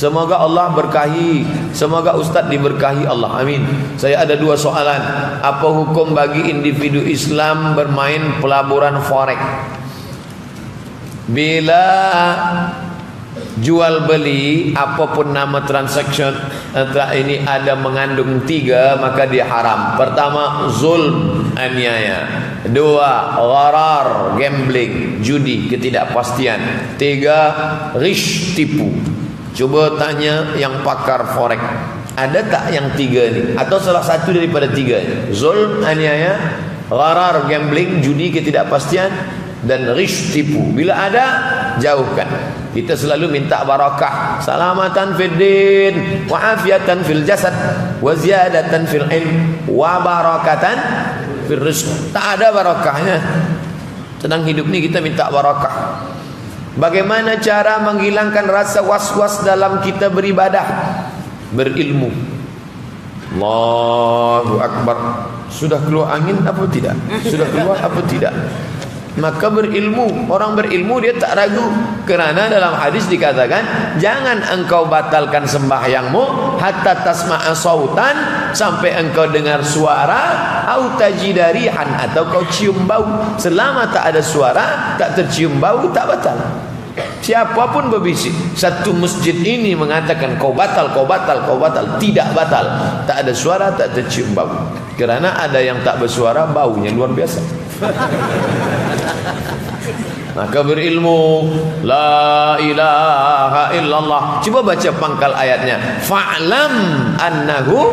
Semoga Allah berkahi, semoga Ustaz diberkahi Allah. Amin. Saya ada 2 soalan. Apa hukum bagi individu Islam bermain pelaburan forex? Bila jual beli apapun nama transaction ini ada mengandung 3, maka dia haram. Pertama, zulm, aniaya. 2, gharar, gambling, judi, ketidakpastian. 3, ghish, tipu. Coba tanya yang pakar forex, ada tak yang 3 ni? Atau salah satu daripada 3 ni? Zulm, aniaya, gharar, gambling, judi, ketidakpastian, dan ghish, tipu. Bila ada, jauhkan. Kita selalu minta barakah, salamatan fid din, wa afiatan fil jasad, wa ziyadatan fil ilm, wa barakatan fil rizq. Tak ada barakahnya. Sedang hidup ni kita minta barakah. Bagaimana cara menghilangkan rasa was-was dalam kita beribadah? Berilmu. Allahu Akbar. Sudah keluar angin apa tidak? Sudah keluar apa tidak? Maka berilmu. Orang berilmu dia tak ragu. Kerana dalam hadis dikatakan, jangan engkau batalkan sembahyangmu hatta tasma'a sautan, sampai engkau dengar suara, au tajidarihan, atau kau cium bau. Selama tak ada suara, tak tercium bau, tak batal. Siapapun berbisik, satu masjid ini mengatakan kau batal, kau batal, kau batal, tidak batal. Tak ada suara, tak tercium bau. Kerana ada yang tak bersuara, baunya luar biasa. Maka berilmu. La ilaha illallah. Cuba baca pangkal ayatnya. Fa'lam annahu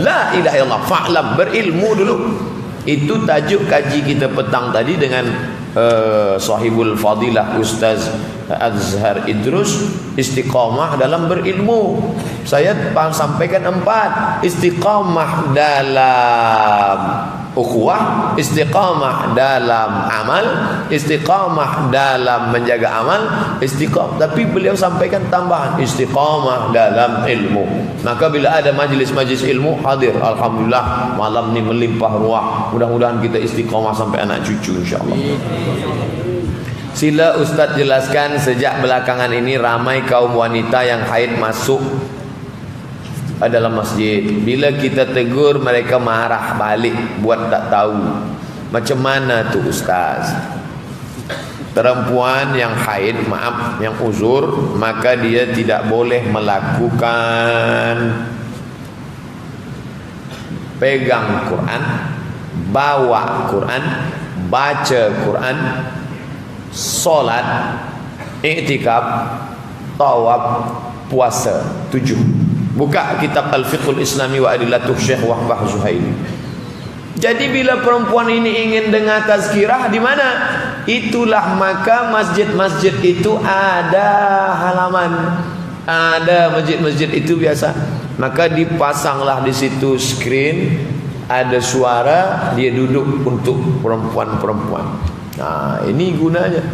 la ilaha illallah. Fa'lam, berilmu dulu. Itu tajuk kaji kita petang tadi dengan sahibul fadilah Ustaz Azhar Idrus. Istiqamah dalam berilmu. Saya sampaikan 4. Istiqamah dalam ukhuwah, istiqamah dalam amal, istiqamah dalam menjaga amal, istiqamah. Tapi beliau sampaikan tambahan, istiqamah dalam ilmu. Maka bila ada majlis-majlis ilmu, hadir. Alhamdulillah, malam ni melimpah ruah. Mudah-mudahan kita istiqamah sampai anak cucu, insyaAllah. Sila Ustaz jelaskan, sejak belakangan ini ramai kaum wanita yang haid masuk dalam masjid. Bila kita tegur, mereka marah balik, buat tak tahu. Macam mana tu Ustaz? Perempuan yang haid, maaf, yang uzur, maka dia tidak boleh melakukan pegang Quran, bawa Quran, baca Quran, solat, iktikaf, tawaf, puasa. 7. Buka kitab Al-Fiqhul Islami wa Adillatuh Syekh Wahbah Zuhaili. Jadi bila perempuan ini ingin dengar tazkirah, di mana? Itulah maka masjid-masjid itu ada halaman. Ada masjid-masjid itu biasa. Maka dipasanglah di situ screen, ada suara, dia duduk untuk perempuan-perempuan. Nah, ini gunanya.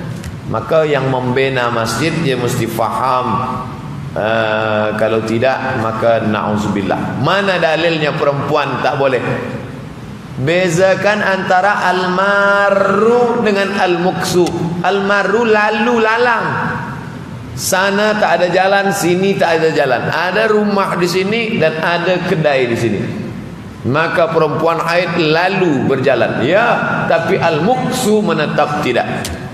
Maka yang membina masjid dia mesti faham. Kalau tidak, maka na'udzubillah. Mana dalilnya perempuan tak boleh? Bezakan antara al-marru dengan al-muksu. Al-marru lalu lalang. Sana tak ada jalan, sini tak ada jalan. Ada rumah di sini dan ada kedai di sini. Maka perempuan haid lalu berjalan. Ya, tapi al-muksu menetap tidak.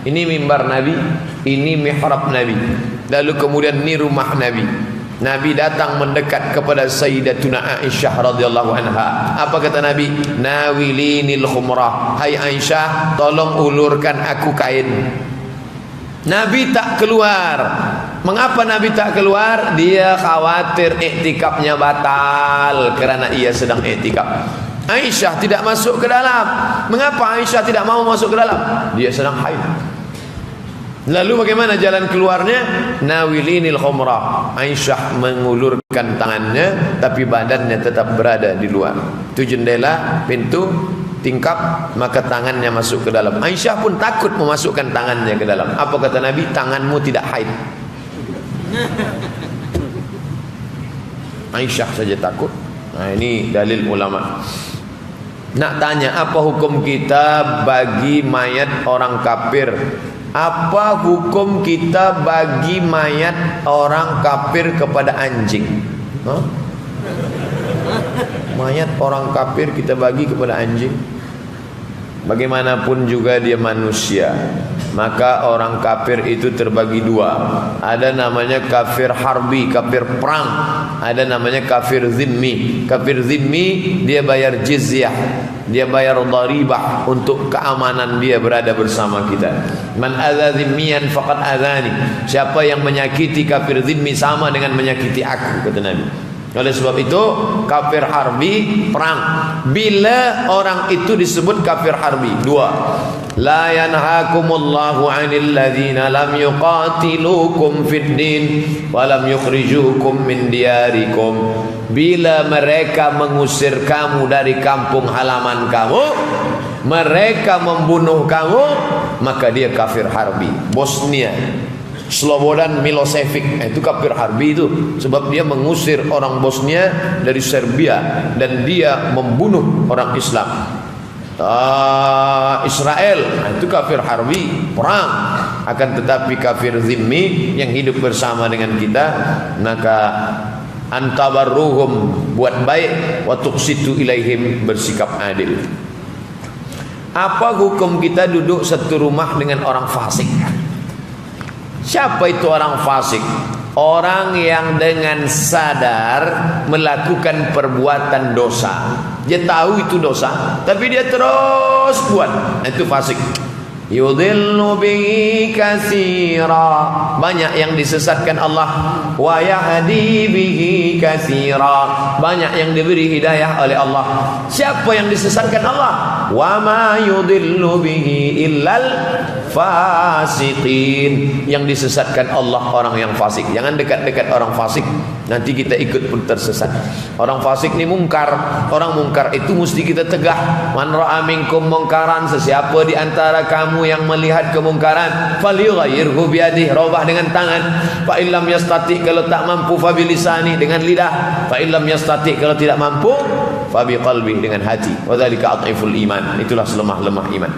Ini mimbar Nabi, ini mihrab Nabi. Lalu kemudian ni rumah Nabi. Nabi datang mendekat kepada Sayyidatuna Aisyah radhiyallahu anha. Apa kata Nabi? Nawilinil khumrah. Hai Aisyah, tolong ulurkan aku kain. Nabi tak keluar. Mengapa Nabi tak keluar? Dia khawatir iktikafnya batal kerana ia sedang iktikaf. Aisyah tidak masuk ke dalam. Mengapa Aisyah tidak mau masuk ke dalam? Dia sedang haid. Lalu bagaimana jalan keluarnya? Nawilinil khumrah. Aisyah mengulurkan tangannya, tapi badannya tetap berada di luar. Itu jendela, pintu, tingkap, maka tangannya masuk ke dalam. Aisyah pun takut memasukkan tangannya ke dalam. Apa kata Nabi? Tanganmu tidak haid. Aisyah saja takut. Nah, ini dalil ulama. Nak tanya, apa hukum kita bagi mayat orang kafir Apa hukum kita bagi mayat orang kafir kepada anjing? Hah? Mayat orang kafir kita bagi kepada anjing? Bagaimanapun juga dia manusia, maka orang kafir itu terbagi dua. Ada namanya kafir harbi, kafir perang. Ada namanya kafir zimmi. Kafir zimmi dia bayar jizyah, dia bayar dharibah untuk keamanan dia berada bersama kita. Man adza zimmiyan faqad adzani. Siapa yang menyakiti kafir zimmi sama dengan menyakiti aku, kata Nabi. Oleh sebab itu kafir harbi perang. Bila orang itu disebut kafir harbi, dua. La yanhaakumullahu 'anil ladzina lam yuqatilukum fid din wa lam yukhrijukum min diyarikum. Bila mereka mengusir kamu dari kampung halaman kamu, mereka membunuh kamu, maka dia kafir harbi. Bosnia, Slobodan Milosevic, itu kafir harbi itu, sebab dia mengusir orang Bosnia dari Serbia dan dia membunuh orang Islam. Israel, itu kafir harbi, perang. Akan tetapi kafir zimmi yang hidup bersama dengan kita, maka antabarruhum, buat baik, wa tuqsitu ilaihim, bersikap adil. Apa hukum kita duduk satu rumah dengan orang fasik? Siapa itu orang fasik? Orang yang dengan sadar melakukan perbuatan dosa. Dia tahu itu dosa, tapi dia terus buat. Itu fasik. Yudhillu bihi katsira, banyak yang disesatkan Allah. Wa yahdi bihi katsira, banyak yang diberi hidayah oleh Allah. Siapa yang disesatkan Allah? Wa ma yudhillu bihi illal fasiqin, yang disesatkan Allah orang yang fasik. Jangan dekat-dekat orang fasik, nanti kita ikut pun tersesat. Orang fasik ni mungkar. Orang mungkar itu mesti kita tegah. Man ra'a minkum mungkaran, sesiapa di antara kamu yang melihat kemungkaran, falyughayyirhu biyadihi, robah dengan tangan. Fa illam yastati, kalau tak mampu, fa bilisani, dengan lidah. Fa illam yastati, kalau tidak mampu, fa biqalbi, dengan hati. Wa dzalika adhiful iman, itulah selemah-lemah iman.